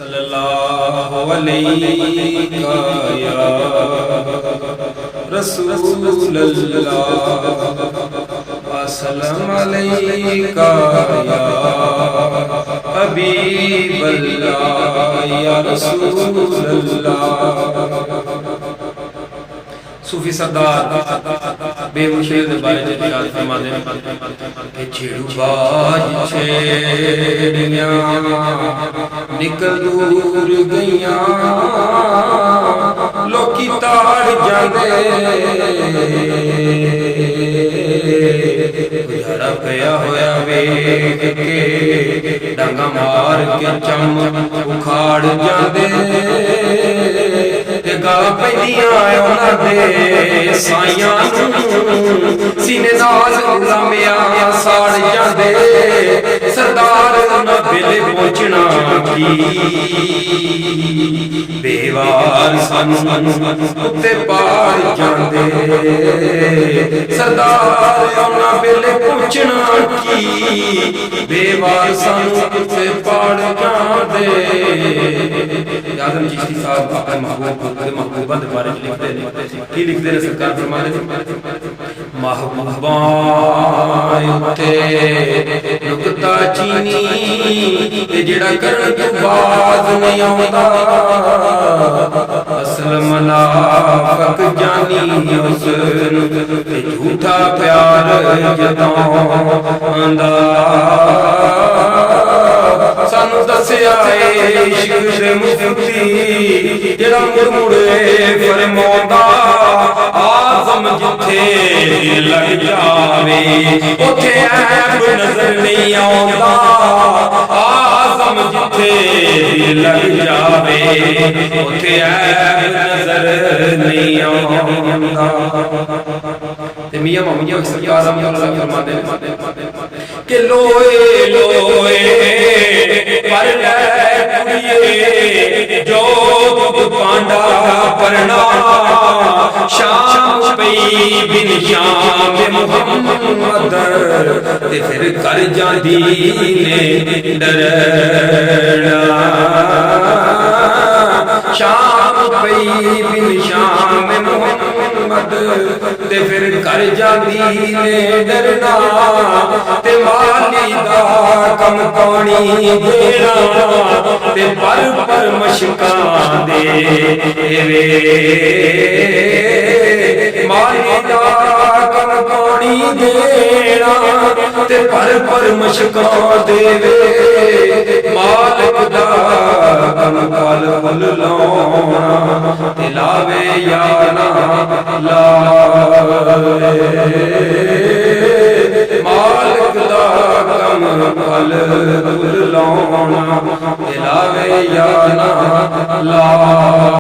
सल्लल्लाहु अलैहि या रसूलल्लाह अस्सलाम अलैका या हबीबल्लाह या रसूलल्लाह। सूफी सरदार बेमुशीर के बारे में इरशाद फरमाते हैं कि छेड़ू बाज छेड़ियां निकल दूर गईयां लोकी ताड़ जांदे गुजारा पिया होया वेख के डांगा मार के चम उखाड़ जांदे गा पैदियां उन्हां दे साइयां सीने नाल लामिया साड़ जांदे सरदार उन्हां वेले पहुंचना की बेवार सानू उत्ते पार जांदे सरदार उन्हां वेले पहुंचना की बेवार सानू उत्ते पार जांदे। आदम चिश्ती साहब अपने महबूबा के बारे में लिखते हैं की लिखते हैं सरकार फरमाते हैं महबूबा उत्ते नुकता चीनी ते जेड़ा करन तो बाज नहीं आउंदा असल मुनाफिक जानी उस ते झूठा प्यार जतांदा सानू दस्या इश्क दे मुफ्ती जेड़ा मुड़ मुड़े फरमांदा आज़म जिथे लग जावे उथे ऐब नजर नहीं आउंदा आज़म जिथे लग जावे उथे ऐब नजर नहीं आउंदा। ते मियां मामिया सरकार फरमाते हैं कि लोए लोए पर कुड़िए जो पांडा परना शाम पई बिन शाम मुहम्मद ते फिर कर जांदी ने डरना शाम पई बिन शाम मुहम्मद ते फिर कर जांदी ने डरना ते माली दा कम पानी देना ते पर मशकां दे वे माली दा कम पानी देना ते पर मशकां देवे मालिक दा कम कल फुल लाउणा ते लावे या ना लावे मालिक दा कम फल फुल लाउणा ते लावे या ना ला।